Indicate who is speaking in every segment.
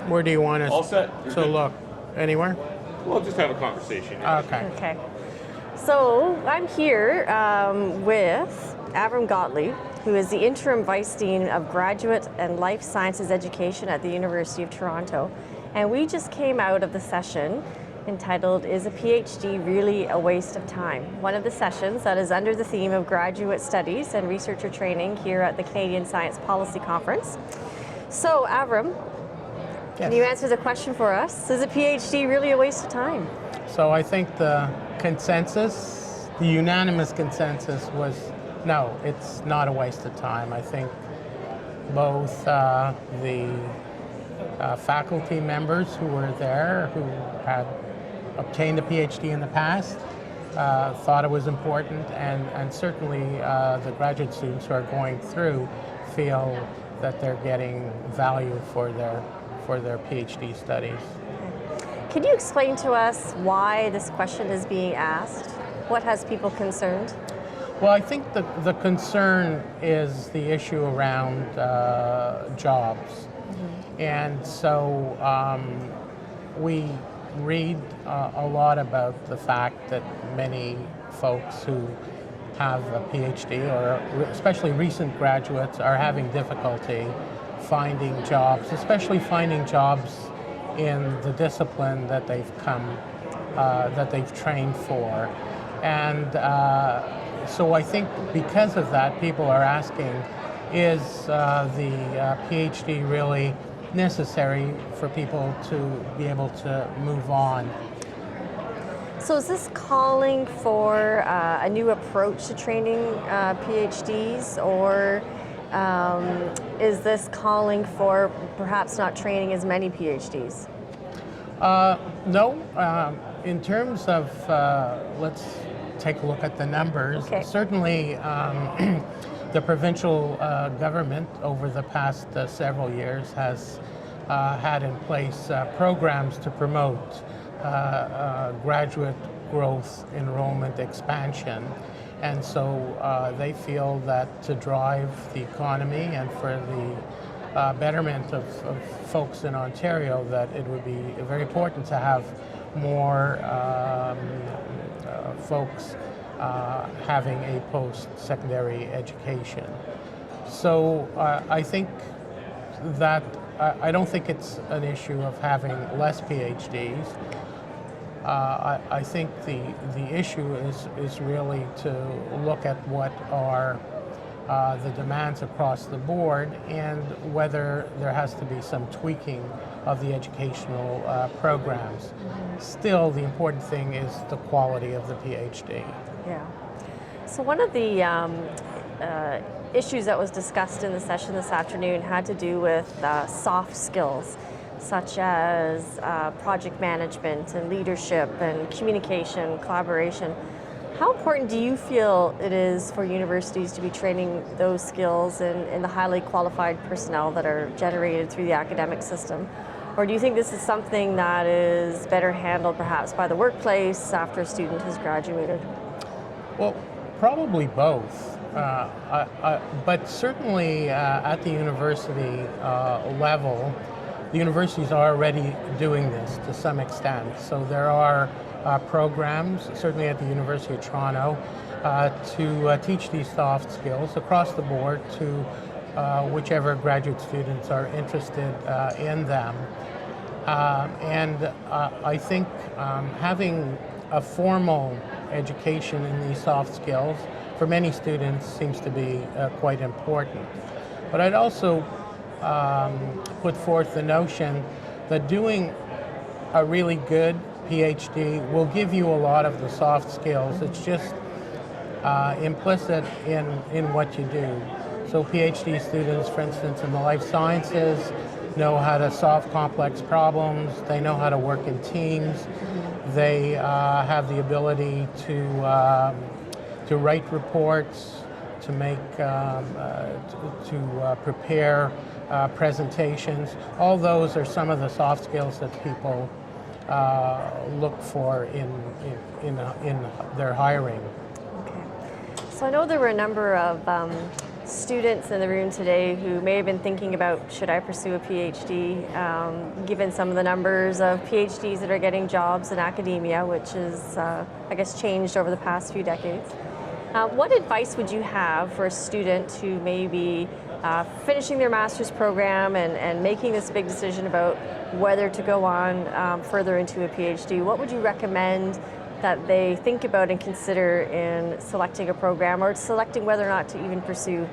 Speaker 1: Where do you want us
Speaker 2: All set. You're
Speaker 1: to
Speaker 2: good.
Speaker 1: look? Anywhere?
Speaker 2: We'll just have a conversation.
Speaker 1: Okay.
Speaker 3: Okay. So I'm here with Avrum Gotlieb, who is the Interim Vice Dean of Graduate and Life Sciences Education at the University of Toronto. And we just came out of the session entitled, Is a PhD Really a Waste of Time? One of the sessions that is under the theme of graduate studies and researcher training here at the Canadian Science Policy Conference. So Avrum, can you answer the question for us? Is a PhD really a waste of time?
Speaker 1: So I think the consensus, the unanimous consensus was, no, it's not a waste of time. I think both the faculty members who were there, who had obtained a PhD in the past, thought it was important, and certainly the graduate students who are going through feel that they're getting value for their PhD studies.
Speaker 3: Can you explain to us why this question is being asked? What has people concerned?
Speaker 1: Well, I think the concern is the issue around jobs. Mm-hmm. And so we read a lot about the fact that many folks who have a PhD, or especially recent graduates, are having difficulty finding jobs, especially finding jobs in the discipline that they've that they've trained for. And so I think because of that, people are asking, is the PhD really necessary for people to be able to move on?
Speaker 3: So is this calling for a new approach to training PhDs, or is this calling for perhaps not training as many PhDs?
Speaker 1: No. In terms of, let's take a look at the numbers.
Speaker 3: Okay.
Speaker 1: Certainly, the provincial government over the past several years has had in place programs to promote graduate growth, enrollment, expansion. And so they feel that to drive the economy and for the betterment of folks in Ontario, that it would be very important to have more folks having a post-secondary education. So I think that I don't think it's an issue of having less PhDs. I think the issue is really to look at what are the demands across the board and whether there has to be some tweaking of the educational programs. Mm-hmm. Still, the important thing is the quality of the PhD.
Speaker 3: Yeah. So one of the issues that was discussed in the session this afternoon had to do with soft skills, such as project management and leadership and communication, collaboration. How important do you feel it is for universities to be training those skills in the highly qualified personnel that are generated through the academic system? Or do you think this is something that is better handled perhaps by the workplace after a student has graduated?
Speaker 1: Well, probably both. But certainly at the university level, the universities are already doing this to some extent. So there are programs, certainly at the University of Toronto, to teach these soft skills across the board to whichever graduate students are interested in them. And I think having a formal education in these soft skills for many students seems to be quite important. But I'd also put forth the notion that doing a really good PhD will give you a lot of the soft skills. It's just implicit in what you do. So PhD students, for instance, in the life sciences, know how to solve complex problems. They know how to work in teams. They have the ability to write reports, to make, to prepare presentations. All those are some of the soft skills that people look for in their hiring.
Speaker 3: Okay. So I know there were a number of students in the room today who may have been thinking about, should I pursue a PhD, given some of the numbers of PhDs that are getting jobs in academia, which is, I guess, changed over the past few decades. What advice would you have for a student who may be finishing their master's program and making this big decision about whether to go on further into a PhD? What would you recommend that they think about and consider in selecting a program, or selecting whether or not to even pursue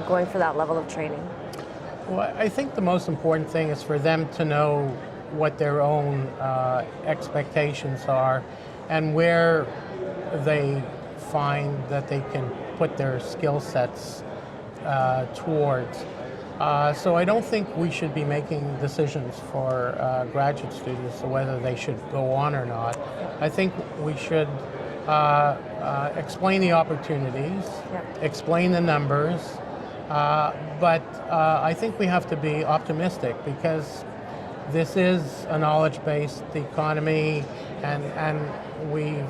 Speaker 3: going for that level of training?
Speaker 1: Well, I think the most important thing is for them to know what their own expectations are and where they find that they can put their skill sets towards. So I don't think we should be making decisions for graduate students as to whether they should go on or not. I think we should explain the opportunities, explain the numbers, but I think we have to be optimistic, because this is a knowledge-based economy, and we've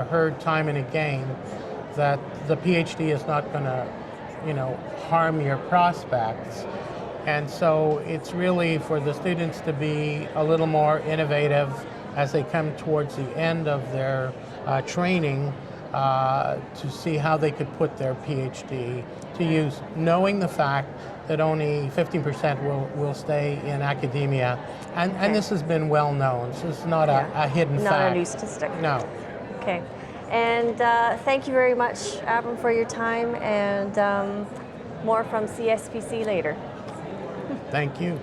Speaker 1: heard time and again that the PhD is not going to harm your prospects. And so it's really for the students to be a little more innovative as they come towards the end of their training, to see how they could put their PhD to use, knowing the fact that only 15% will stay in academia. And this has been well known, so it's not a hidden fact.
Speaker 3: Not a new statistic.
Speaker 1: No.
Speaker 3: Okay. And thank you very much, Avrum, for your time, and more from CSPC later.
Speaker 1: Thank you.